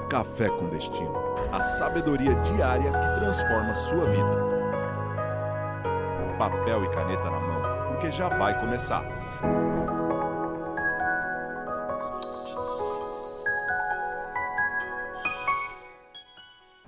Café com Destino, a sabedoria diária que transforma sua vida. Papel e caneta na mão, porque já vai começar.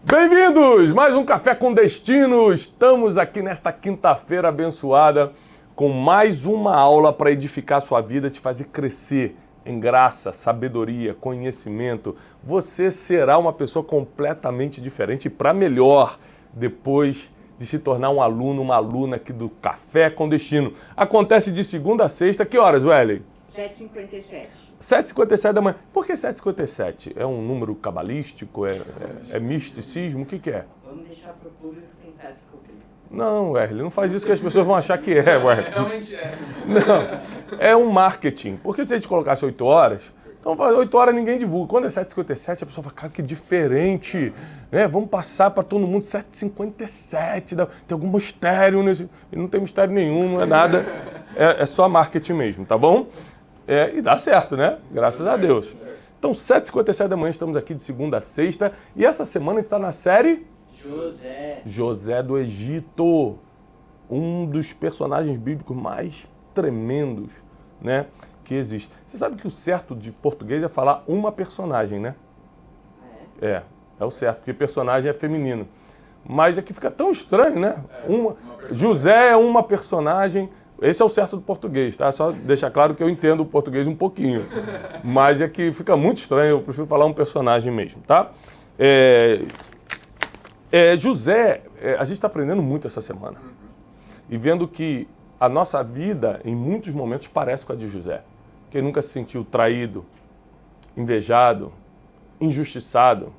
Bem-vindos! Mais um Café com Destino. Estamos aqui nesta quinta-feira abençoada com mais uma aula para edificar a sua vida, te fazer crescer em graça, sabedoria, conhecimento. Você será uma pessoa completamente diferente para melhor depois de se tornar um aluno, uma aluna aqui do Café com Destino. Acontece de segunda a sexta. Que horas, Welly? 7h57. 7h57 da manhã. Por que 7h57? É um número cabalístico? É misticismo? O que é? Vamos deixar para o público tentar descobrir. Não, Wesley, não faz isso que as pessoas vão achar que é, Wesley. Realmente é. Não, é um marketing. Porque se a gente colocasse 8 horas, então 8 horas ninguém divulga. Quando é 7h57, a pessoa fala, cara, que diferente. Né? Vamos passar para todo mundo 7h57. Tem algum mistério nesse... E não tem mistério nenhum, não é nada. É só marketing mesmo, tá bom? E dá certo, né? Graças a Deus. Então, 7h57 da manhã, estamos aqui de segunda a sexta. E essa semana a gente está na série... José do Egito. Um dos personagens bíblicos mais tremendos, né, que existe. Você sabe que o certo de português é falar uma personagem, né? É o certo, porque personagem é feminino. Mas aqui fica tão estranho, né? José é uma personagem. Esse é o certo do português, tá? Só deixar claro que eu entendo o português um pouquinho. Mas é que fica muito estranho, eu prefiro falar um personagem mesmo, tá? José, a gente está aprendendo muito essa semana. E vendo que a nossa vida, em muitos momentos, parece com a de José. Quem nunca se sentiu traído, invejado, injustiçado,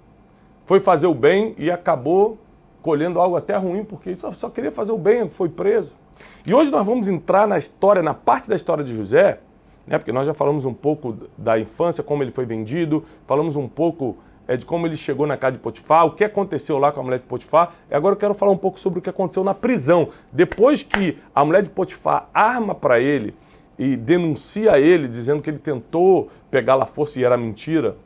foi fazer o bem e acabou colhendo algo até ruim, porque só queria fazer o bem, foi preso. E hoje nós vamos entrar na história, na parte da história de José, né, porque nós já falamos um pouco da infância, como ele foi vendido, falamos um pouco de como ele chegou na casa de Potifar, o que aconteceu lá com a mulher de Potifar. E agora eu quero falar um pouco sobre o que aconteceu na prisão. Depois que a mulher de Potifar arma para ele e denuncia ele, dizendo que ele tentou pegá-la à força e era mentira,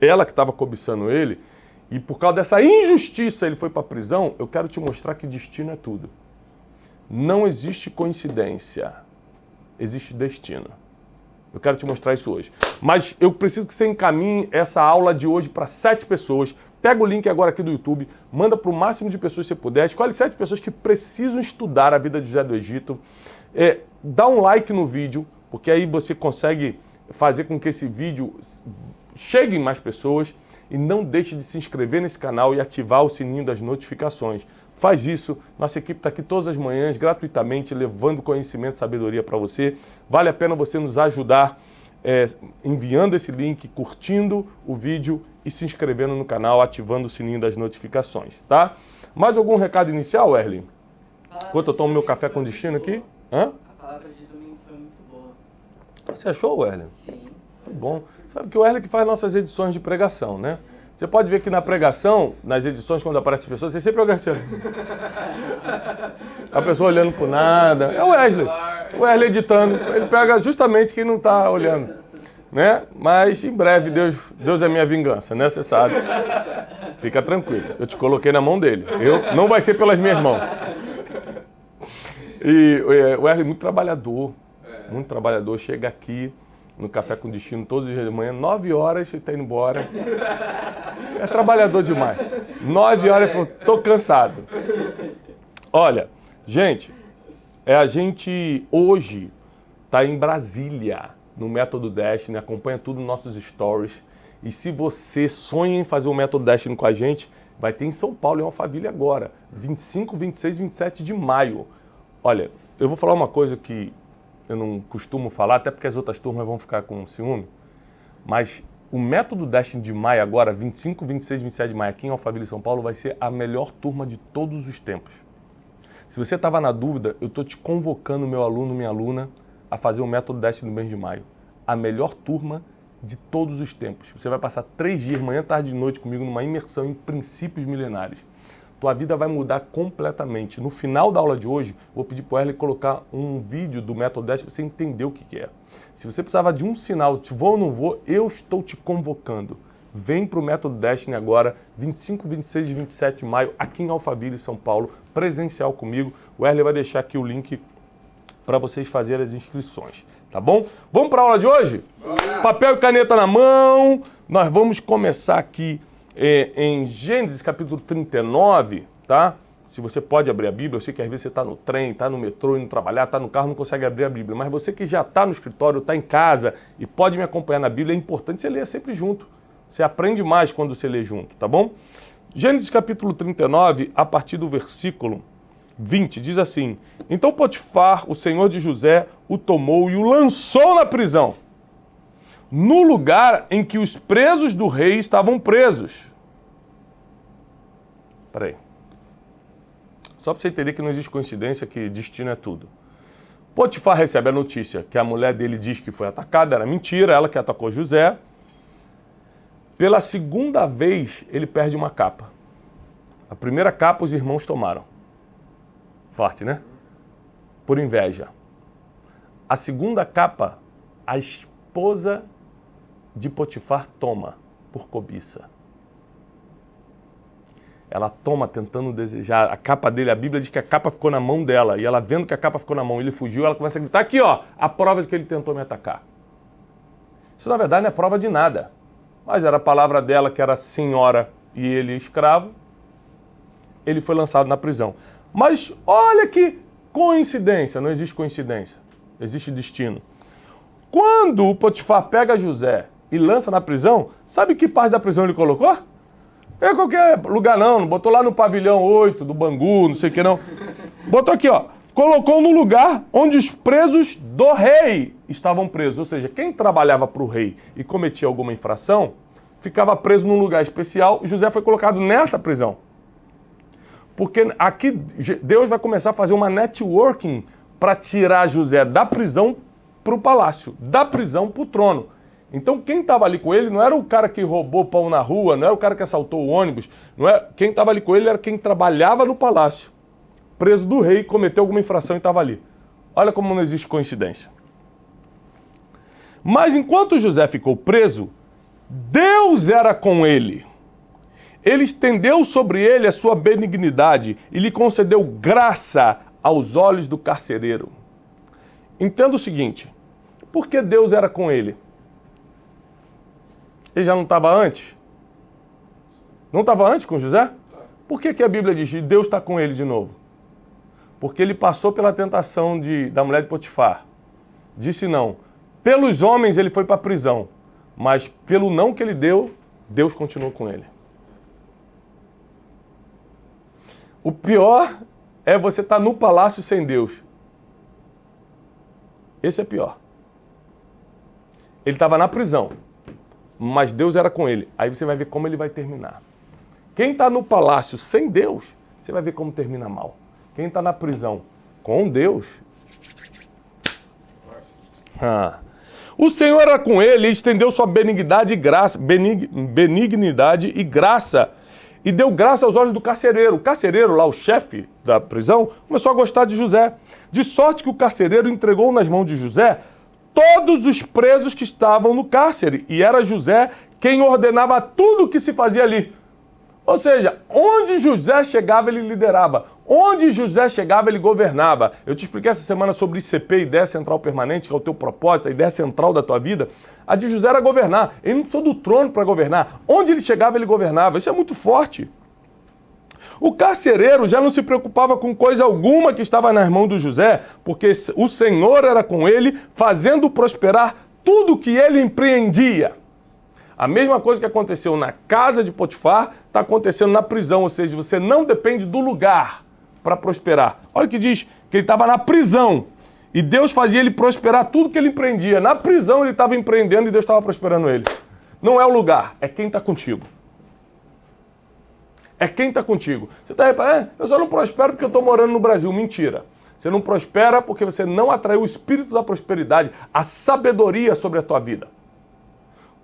ela que estava cobiçando ele, e por causa dessa injustiça ele foi para a prisão, eu quero te mostrar que destino é tudo. Não existe coincidência, existe destino. Eu quero te mostrar isso hoje. Mas eu preciso que você encaminhe essa aula de hoje para 7 pessoas. Pega o link agora aqui do YouTube, manda para o máximo de pessoas que você puder. Escolhe 7 pessoas que precisam estudar a vida de José do Egito. Dá um like no vídeo, porque aí você consegue fazer com que esse vídeo chegue em mais pessoas. E não deixe de se inscrever nesse canal e ativar o sininho das notificações. Faz isso, nossa equipe está aqui todas as manhãs, gratuitamente, levando conhecimento e sabedoria para você. Vale a pena você nos ajudar enviando esse link, curtindo o vídeo e se inscrevendo no canal, ativando o sininho das notificações, tá? Mais algum recado inicial, Erling? Enquanto eu tomo meu café com destino aqui? Hã? A palavra de domingo foi muito boa. Você achou, Erling? Sim. Muito bom. Sabe que o Erling que faz nossas edições de pregação, né? Você pode ver que na pregação, nas edições, quando aparecem as pessoas, você sempre olha assim. A pessoa olhando por nada. É o Wesley. O Wesley editando. Ele pega justamente quem não está olhando. Né? Mas em breve, Deus é minha vingança, né? Você sabe. Fica tranquilo. Eu te coloquei na mão dele. Não vai ser pelas minhas mãos. E o Wesley é muito trabalhador. Muito trabalhador. Chega aqui no Café com Destino todos os dias de manhã, 9 horas, ele está indo embora. É trabalhador demais. 9 horas, ele falou, tô cansado. Olha, gente, a gente hoje está em Brasília, no Método Destiny, acompanha tudo nos nossos stories. E se você sonha em fazer o Método Destiny com a gente, vai ter em São Paulo, em Alphaville agora, 25, 26 e 27 de maio. Olha, eu vou falar uma coisa que eu não costumo falar, até porque as outras turmas vão ficar com ciúme, mas o Método Destiny de maio agora, 25, 26 e 27 de maio, aqui em Alphaville, São Paulo, vai ser a melhor turma de todos os tempos. Se você estava na dúvida, eu estou te convocando, meu aluno, minha aluna, a fazer o Método Destiny no mês de maio. A melhor turma de todos os tempos. Você vai passar 3 dias, manhã, tarde e noite comigo, numa imersão em princípios milenares. Tua vida vai mudar completamente. No final da aula de hoje, vou pedir para o Erle colocar um vídeo do Método Destiny para você entender o que é. Se você precisava de um sinal, de vou ou não vou, eu estou te convocando. vem para o Método Destiny agora, 25, 26 e 27 de maio, aqui em Alphaville, São Paulo, presencial comigo. O Wesley vai deixar aqui o link para vocês fazerem as inscrições, tá bom? Vamos para a aula de hoje? Papel e caneta na mão. Nós vamos começar aqui em Gênesis capítulo 39, tá? Se você pode abrir a Bíblia, eu sei que às vezes você está no trem, está no metrô, indo trabalhar, está no carro, não consegue abrir a Bíblia. Mas você que já está no escritório, está em casa e pode me acompanhar na Bíblia, é importante você ler sempre junto. Você aprende mais quando você lê junto, tá bom? Gênesis capítulo 39, a partir do versículo 20, diz assim: Então Potifar, o senhor de José, o tomou e o lançou na prisão, no lugar em que os presos do rei estavam presos. Peraí. Só para você entender que não existe coincidência, que destino é tudo. Potifar recebe a notícia que a mulher dele diz que foi atacada, era mentira, ela que atacou José. Pela segunda vez, ele perde uma capa. A primeira capa os irmãos tomaram. Forte, né? Por inveja. A segunda capa, a esposa de Potifar toma, por cobiça. Ela toma tentando desejar a capa dele. A Bíblia diz que a capa ficou na mão dela. E ela vendo que a capa ficou na mão, ele fugiu, ela começa a gritar: aqui ó, a prova de que ele tentou me atacar. Isso na verdade não é prova de nada. Mas era a palavra dela, que era senhora e ele escravo. Ele foi lançado na prisão. Mas olha que coincidência, não existe coincidência, existe destino. Quando o Potifar pega José e lança na prisão, sabe que parte da prisão ele colocou? Não é qualquer lugar não botou lá no pavilhão 8 do Bangu, não sei o que não. Botou aqui ó, colocou no lugar onde os presos do rei estavam presos. Ou seja, quem trabalhava para o rei e cometia alguma infração, ficava preso num lugar especial. José foi colocado nessa prisão. Porque aqui Deus vai começar a fazer uma networking para tirar José da prisão para o palácio, da prisão para o trono. Então quem estava ali com ele não era o cara que roubou pão na rua, não era o cara que assaltou o ônibus, não é, quem estava ali com ele era quem trabalhava no palácio, preso do rei, cometeu alguma infração e estava ali. Olha como não existe coincidência. Mas enquanto José ficou preso, Deus era com ele. Ele estendeu sobre ele a sua benignidade e lhe concedeu graça aos olhos do carcereiro. Entenda o seguinte: por que Deus era com ele? Ele já não estava antes? Não estava antes com José? Por que a Bíblia diz que Deus está com ele de novo? Porque ele passou pela tentação da mulher de Potifar. Disse não. Pelos homens ele foi para a prisão, mas pelo não que ele deu, Deus continuou com ele. O pior é você estar no palácio sem Deus. Esse é pior. Ele estava na prisão, mas Deus era com ele. Aí você vai ver como ele vai terminar. Quem está no palácio sem Deus, você vai ver como termina mal. Quem está na prisão com Deus... O Senhor era com ele e estendeu sua benignidade e graça, e deu graça aos olhos do carcereiro. O carcereiro, lá o chefe da prisão, começou a gostar de José. De sorte que o carcereiro entregou nas mãos de José todos os presos que estavam no cárcere. E era José quem ordenava tudo o que se fazia ali. Ou seja, onde José chegava, ele liderava. Onde José chegava, ele governava. Eu te expliquei essa semana sobre ICP, Ideia Central Permanente, que é o teu propósito, a ideia central da tua vida. A de José era governar. Ele não precisou do trono para governar. Onde ele chegava, ele governava. Isso é muito forte. O carcereiro já não se preocupava com coisa alguma que estava nas mãos do José, porque o Senhor era com ele, fazendo prosperar tudo que ele empreendia. A mesma coisa que aconteceu na casa de Potifar, está acontecendo na prisão, ou seja, você não depende do lugar para prosperar. Olha o que diz, que ele estava na prisão, e Deus fazia ele prosperar tudo que ele empreendia. Na prisão ele estava empreendendo e Deus estava prosperando ele. Não é o lugar, é quem está contigo. É quem está contigo. Você está reparando? Eu só não prospero porque eu estou morando no Brasil. Mentira. Você não prospera porque você não atraiu o espírito da prosperidade, a sabedoria sobre a tua vida.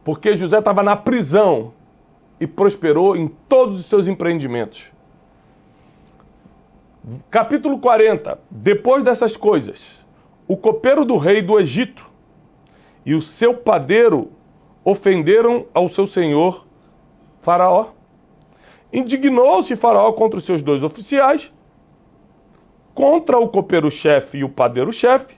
Porque José estava na prisão e prosperou em todos os seus empreendimentos. Capítulo 40. Depois dessas coisas, o copeiro do rei do Egito e o seu padeiro ofenderam ao seu senhor Faraó. Indignou-se Faraó contra os seus 2 oficiais, contra o copeiro-chefe e o padeiro-chefe,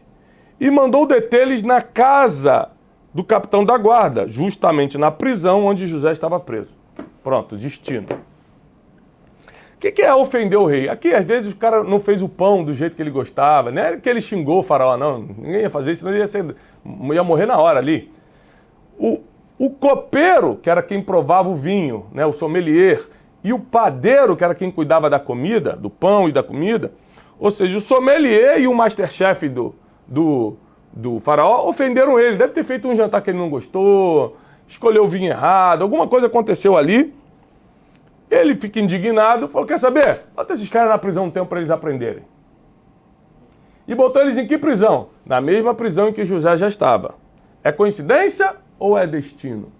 e mandou detê-los na casa do capitão da guarda, justamente na prisão onde José estava preso. Pronto, destino. O que é ofender o rei? Aqui, às vezes, o cara não fez o pão do jeito que ele gostava, não é que ele xingou o Faraó, não. Ninguém ia fazer isso, senão ia morrer na hora ali. O copeiro, que era quem provava o vinho, né, o sommelier, e o padeiro, que era quem cuidava da comida, do pão e da comida, ou seja, o sommelier e o masterchef do Faraó ofenderam ele. Deve ter feito um jantar que ele não gostou, escolheu o vinho errado, alguma coisa aconteceu ali. Ele fica indignado, falou, quer saber? Bota esses caras na prisão um tempo para eles aprenderem. E botou eles em que prisão? Na mesma prisão em que José já estava. É coincidência ou é destino?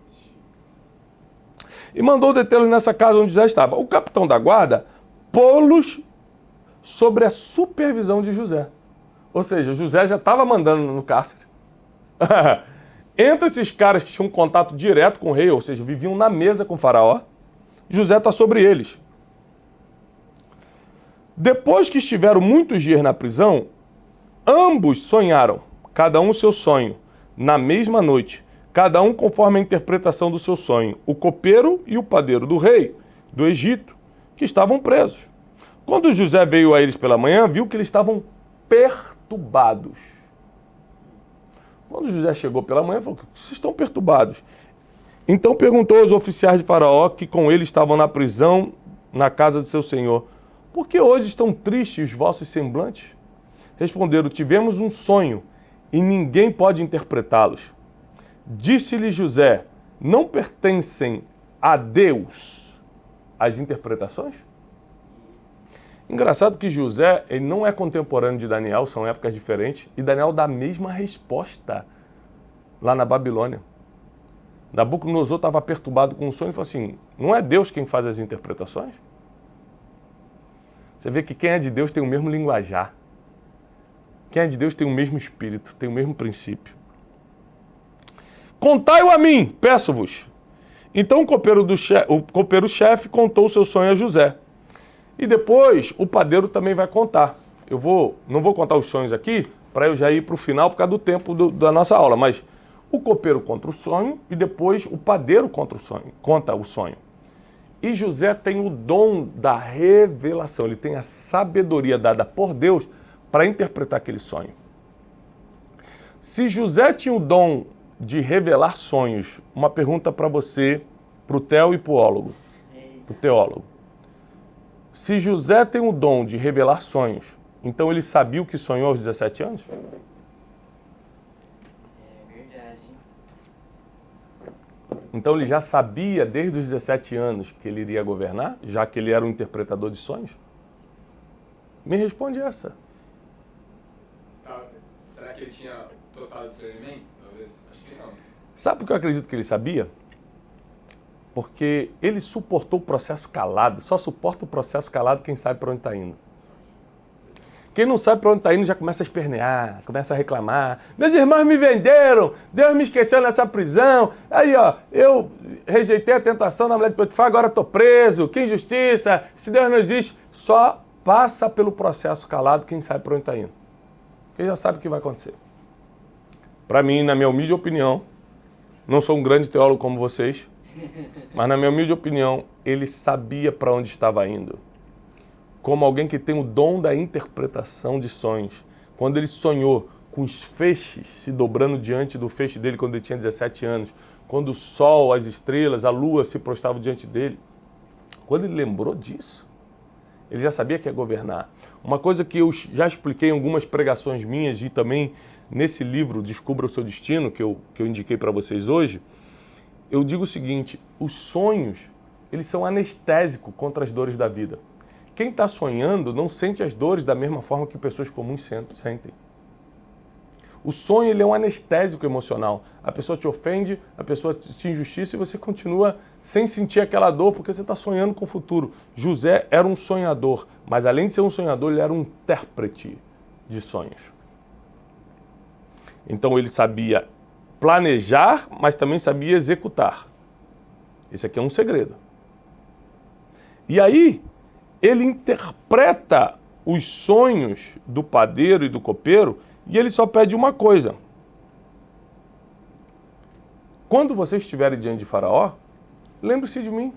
E mandou detê-los nessa casa onde José estava. O capitão da guarda pô-los sobre a supervisão de José. Ou seja, José já estava mandando no cárcere. Entre esses caras que tinham contato direto com o rei, ou seja, viviam na mesa com o Faraó, José está sobre eles. Depois que estiveram muitos dias na prisão, ambos sonharam, cada um o seu sonho, na mesma noite, cada um conforme a interpretação do seu sonho, o copeiro e o padeiro do rei do Egito, que estavam presos. Quando José veio a eles pela manhã, viu que eles estavam perturbados. Quando José chegou pela manhã, falou, vocês estão perturbados. Então perguntou aos oficiais de Faraó, que com ele estavam na prisão, na casa de seu senhor, por que hoje estão tristes os vossos semblantes? Responderam, tivemos um sonho e ninguém pode interpretá-los. Disse-lhe José, não pertencem a Deus as interpretações? Engraçado que José, ele não é contemporâneo de Daniel, são épocas diferentes, e Daniel dá a mesma resposta lá na Babilônia. Nabucodonosor estava perturbado com o sonho e falou assim, não é Deus quem faz as interpretações? Você vê que quem é de Deus tem o mesmo linguajar. Quem é de Deus tem o mesmo espírito, tem o mesmo princípio. Contai-o a mim, peço-vos. Então o copeiro-chefe contou o seu sonho a José. E depois o padeiro também vai contar. Não vou contar os sonhos aqui, para eu já ir para o final por causa do tempo da nossa aula, mas o copeiro conta o sonho e depois o padeiro conta o sonho. E José tem o dom da revelação, ele tem a sabedoria dada por Deus para interpretar aquele sonho. Se José tinha o dom de revelar sonhos, uma pergunta para você, para o Theo e para o teólogo. Se José tem o dom de revelar sonhos, então ele sabia o que sonhou aos 17 anos? É verdade. Então ele já sabia desde os 17 anos que ele iria governar, já que ele era um interpretador de sonhos? Me responde essa. Será que ele tinha total discernimento? Talvez. Acho que não. Sabe por que eu acredito que ele sabia? Porque ele suportou o processo calado. Só suporta o processo calado quem sabe para onde está indo. Quem não sabe para onde está indo já começa a espernear, começa a reclamar. Meus irmãos me venderam, Deus me esqueceu nessa prisão. Aí, ó, eu rejeitei a tentação da mulher de Potifar, agora estou preso. Que injustiça, se Deus não existe. Só passa pelo processo calado quem sabe para onde está indo. Quem já sabe o que vai acontecer. Para mim, na minha humilde opinião, não sou um grande teólogo como vocês, mas na minha humilde opinião, ele sabia para onde estava indo. Como alguém que tem o dom da interpretação de sonhos. Quando ele sonhou com os feixes se dobrando diante do feixe dele quando ele tinha 17 anos, quando o sol, as estrelas, a lua se prostravam diante dele. Quando ele lembrou disso, ele já sabia que ia governar. Uma coisa que eu já expliquei em algumas pregações minhas e também nesse livro Descubra o Seu Destino, que eu indiquei para vocês hoje, eu digo o seguinte, os sonhos, eles são anestésicos contra as dores da vida. Quem está sonhando não sente as dores da mesma forma que pessoas comuns sentem. O sonho ele é um anestésico emocional. A pessoa te ofende, a pessoa te injustiça e você continua sem sentir aquela dor porque você está sonhando com o futuro. José era um sonhador, mas além de ser um sonhador, ele era um intérprete de sonhos. Então ele sabia planejar, mas também sabia executar. Esse aqui é um segredo. E aí, ele interpreta os sonhos do padeiro e do copeiro e ele só pede uma coisa. Quando vocês estiverem diante de Faraó, lembre-se de mim.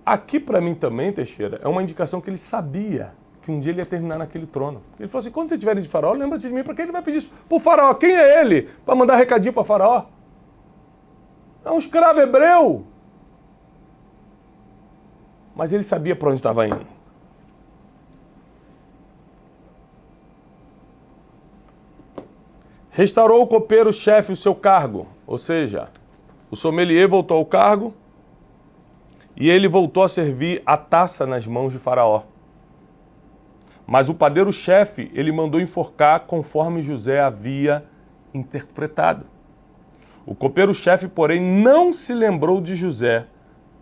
Aqui para mim também, Teixeira, é uma indicação que ele sabia que um dia ele ia terminar naquele trono. Ele falou assim, quando vocês estiverem de Faraó, lembre-se de mim, para que ele vai pedir isso? Para o Faraó, quem é ele? Para mandar recadinho para Faraó? É um escravo hebreu. Mas ele sabia para onde estava indo. Restaurou o copeiro-chefe o seu cargo, ou seja, o sommelier voltou ao cargo e ele voltou a servir a taça nas mãos de Faraó. Mas o padeiro-chefe, ele mandou enforcar conforme José havia interpretado. O copeiro-chefe, porém, não se lembrou de José,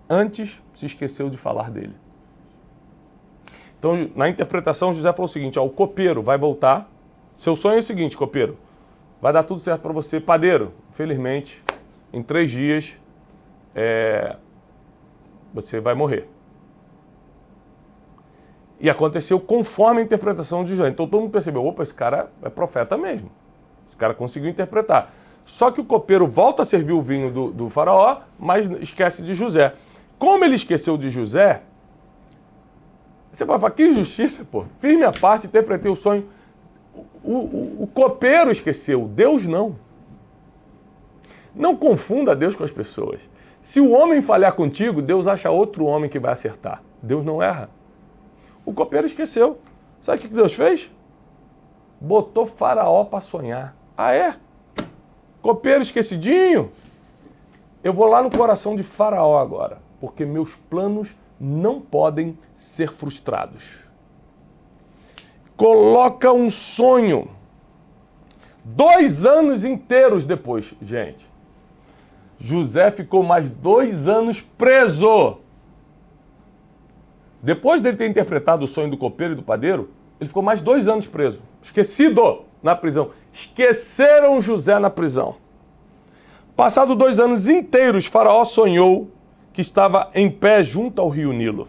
antes se esqueceu de falar dele. Então, na interpretação, José falou o seguinte, ó, o copeiro vai voltar, seu sonho é o seguinte, copeiro, vai dar tudo certo para você, padeiro, infelizmente, em 3 dias, você vai morrer. E aconteceu conforme a interpretação de José. Então todo mundo percebeu, opa, esse cara é profeta mesmo. Esse cara conseguiu interpretar. Só que o copeiro volta a servir o vinho do faraó, mas esquece de José. Como ele esqueceu de José, você pode falar, que injustiça, pô. Fiz minha parte, interpretei o sonho. O copeiro esqueceu, Deus não. Não confunda Deus com as pessoas. Se o homem falhar contigo, Deus acha outro homem que vai acertar. Deus não erra. O copeiro esqueceu. Sabe o que Deus fez? Botou Faraó para sonhar. Ah, é? Copeiro esquecidinho? Eu vou lá no coração de Faraó agora, porque meus planos não podem ser frustrados. Coloca um sonho. 2 anos inteiros depois, gente. José ficou mais 2 anos preso. Depois dele ter interpretado o sonho do copeiro e do padeiro, ele ficou mais 2 anos preso. Esquecido na prisão. Esqueceram José na prisão. Passado 2 anos inteiros, Faraó sonhou que estava em pé junto ao rio Nilo.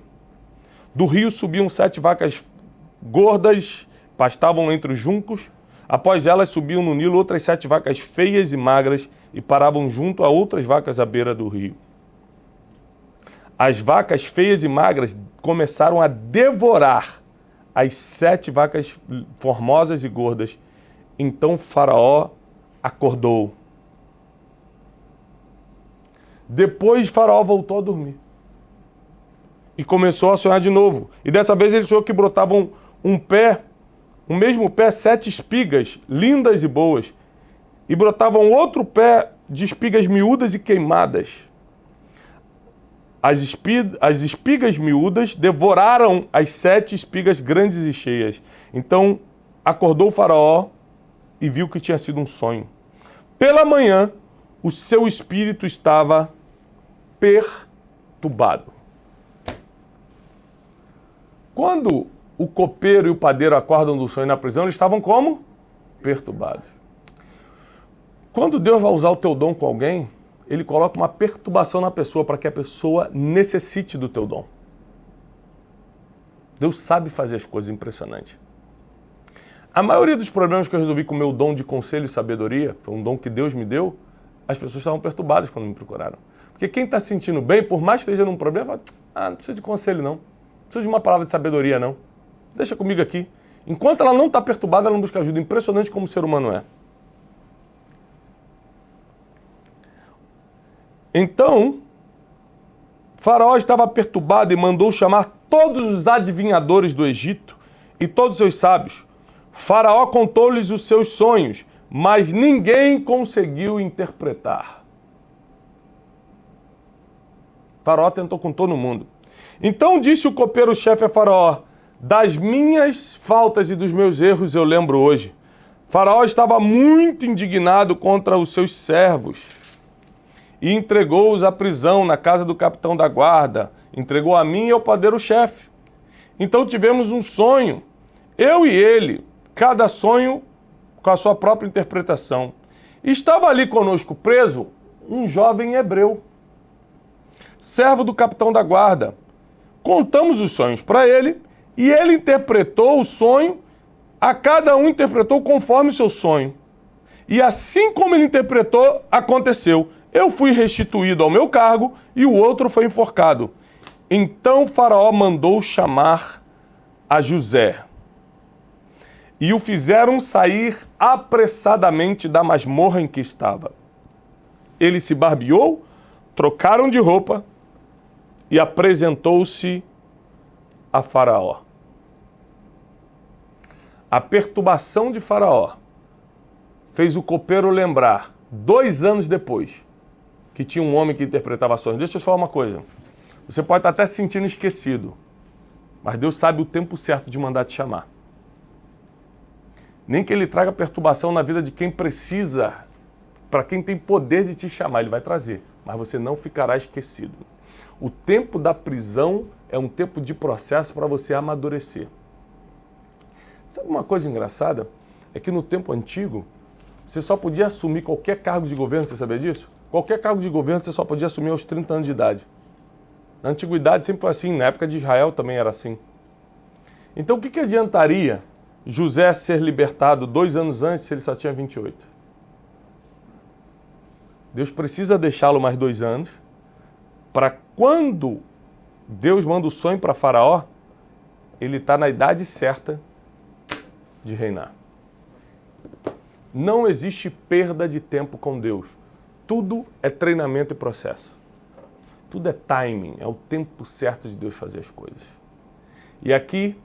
Do rio subiam 7 vacas gordas, pastavam entre os juncos. Após elas subiam no Nilo outras 7 vacas feias e magras e paravam junto a outras vacas à beira do rio. As vacas feias e magras começaram a devorar as 7 vacas formosas e gordas. Então Faraó acordou. Depois Faraó voltou a dormir. E começou a sonhar de novo. E dessa vez ele sonhou que brotavam o mesmo pé, 7 espigas, lindas e boas. E brotavam outro pé de espigas miúdas e queimadas. As espigas miúdas devoraram as 7 espigas grandes e cheias. Então acordou o Faraó e viu que tinha sido um sonho. Pela manhã, o seu espírito estava perturbado. Quando o copeiro e o padeiro acordam do sonho na prisão, eles estavam como? Perturbados. Quando Deus vai usar o teu dom com alguém, ele coloca uma perturbação na pessoa para que a pessoa necessite do teu dom. Deus sabe fazer as coisas impressionantes. A maioria dos problemas que eu resolvi com o meu dom de conselho e sabedoria, foi um dom que Deus me deu, as pessoas estavam perturbadas quando me procuraram. Porque quem está se sentindo bem, por mais que esteja num problema, fala, não precisa de conselho não, não precisa de uma palavra de sabedoria não, deixa comigo aqui. Enquanto ela não está perturbada, ela não busca ajuda. Impressionante como o ser humano é. Então, Faraó estava perturbado e mandou chamar todos os adivinhadores do Egito e todos os seus sábios. Faraó contou-lhes os seus sonhos, mas ninguém conseguiu interpretar. Faraó tentou com todo mundo. Então disse o copeiro-chefe a Faraó, das minhas faltas e dos meus erros eu lembro hoje. Faraó estava muito indignado contra os seus servos e entregou-os à prisão na casa do capitão da guarda. Entregou a mim e ao padeiro-chefe. Então tivemos um sonho, eu e ele, cada sonho com a sua própria interpretação. E estava ali conosco preso um jovem hebreu. servo do capitão da guarda. Contamos os sonhos para ele e ele interpretou o sonho, a cada um interpretou conforme o seu sonho. E assim como ele interpretou, aconteceu. Eu fui restituído ao meu cargo e o outro foi enforcado. Então Faraó mandou chamar a José e o fizeram sair apressadamente da masmorra em que estava. Ele se barbeou, trocaram de roupa e apresentou-se a Faraó. A perturbação de Faraó fez o copeiro lembrar, 2 anos depois, que tinha um homem que interpretava sonhos. Deixa eu te falar uma coisa. Você pode estar até se sentindo esquecido, mas Deus sabe o tempo certo de mandar te chamar. Nem que Ele traga perturbação na vida de quem precisa, para quem tem poder de te chamar, Ele vai trazer, mas você não ficará esquecido. O tempo da prisão é um tempo de processo para você amadurecer. Sabe uma coisa engraçada? É que no tempo antigo, você só podia assumir qualquer cargo de governo, você sabia disso? Qualquer cargo de governo você só podia assumir aos 30 anos de idade. Na antiguidade sempre foi assim, na época de Israel também era assim. Então o que adiantaria José ser libertado 2 anos antes se ele só tinha 28? Deus precisa deixá-lo mais 2 anos para quando Deus manda o sonho para Faraó, ele está na idade certa de reinar. Não existe perda de tempo com Deus. Tudo é treinamento e processo. Tudo é timing, é o tempo certo de Deus fazer as coisas. E aqui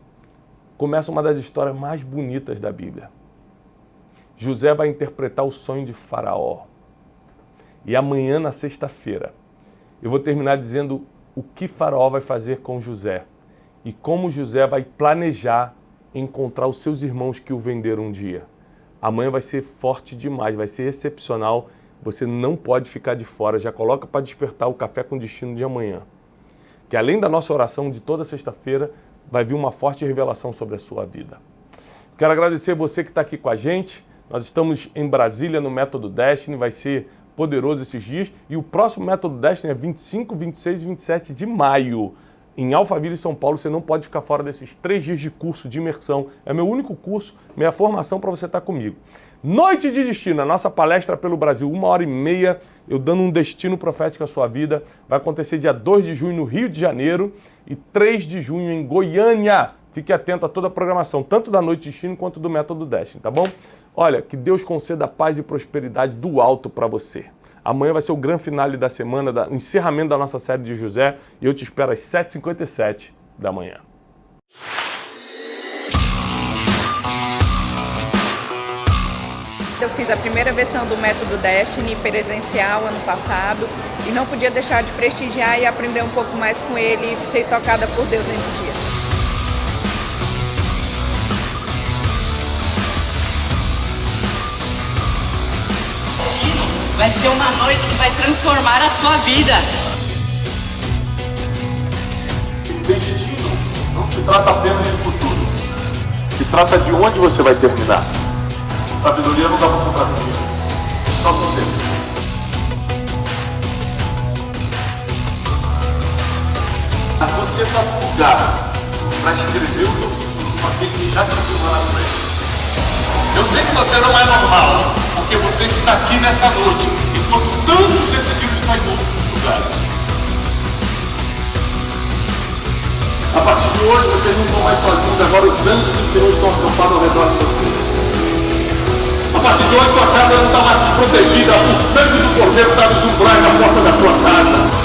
começa uma das histórias mais bonitas da Bíblia. José vai interpretar o sonho de Faraó. E amanhã, na sexta-feira, eu vou terminar dizendo o que Faraó vai fazer com José e como José vai planejar encontrar os seus irmãos que o venderam um dia. Amanhã vai ser forte demais, vai ser excepcional. Você não pode ficar de fora. Já coloca para despertar o Café com Destino de amanhã. Que além da nossa oração de toda sexta-feira, vai vir uma forte revelação sobre a sua vida. Quero agradecer você que está aqui com a gente. Nós estamos em Brasília no Método Destiny, vai ser poderoso esses dias. E o próximo Método Destiny é 25, 26 e 27 de maio. Em Alphaville, São Paulo, você não pode ficar fora desses 3 dias de curso de imersão. É meu único curso, minha formação para você estar comigo. Noite de Destino, a nossa palestra pelo Brasil, 1h30, eu dando um destino profético à sua vida. Vai acontecer dia 2 de junho no Rio de Janeiro e 3 de junho em Goiânia. Fique atento a toda a programação, tanto da Noite de Destino quanto do Método Destiny, tá bom? Olha, que Deus conceda paz e prosperidade do alto para você. Amanhã vai ser o grande finale da semana, o encerramento da nossa série de José. E eu te espero às 7h57 da manhã. Eu fiz a primeira versão do Método Destiny presencial ano passado e não podia deixar de prestigiar e aprender um pouco mais com ele e ser tocada por Deus nesse dia. Vai ser uma noite que vai transformar a sua vida. Destino não se trata apenas de futuro. Se trata de onde você vai terminar. Sabedoria não dá para comprar com dinheiro. Só com tempo. Você está no lugar para escrever o teu futuro com aquele que já te viu lá na frente. Eu sei que você não é normal, porque você está aqui nessa noite, enquanto tantos decidiram estar em outros lugares. A partir de hoje, vocês não estão mais sozinhos, agora os anjos do Senhor estão acampados ao redor de você. A partir de hoje, tua casa não está mais desprotegida, o sangue do Cordeiro está nos umbrais da porta da tua casa.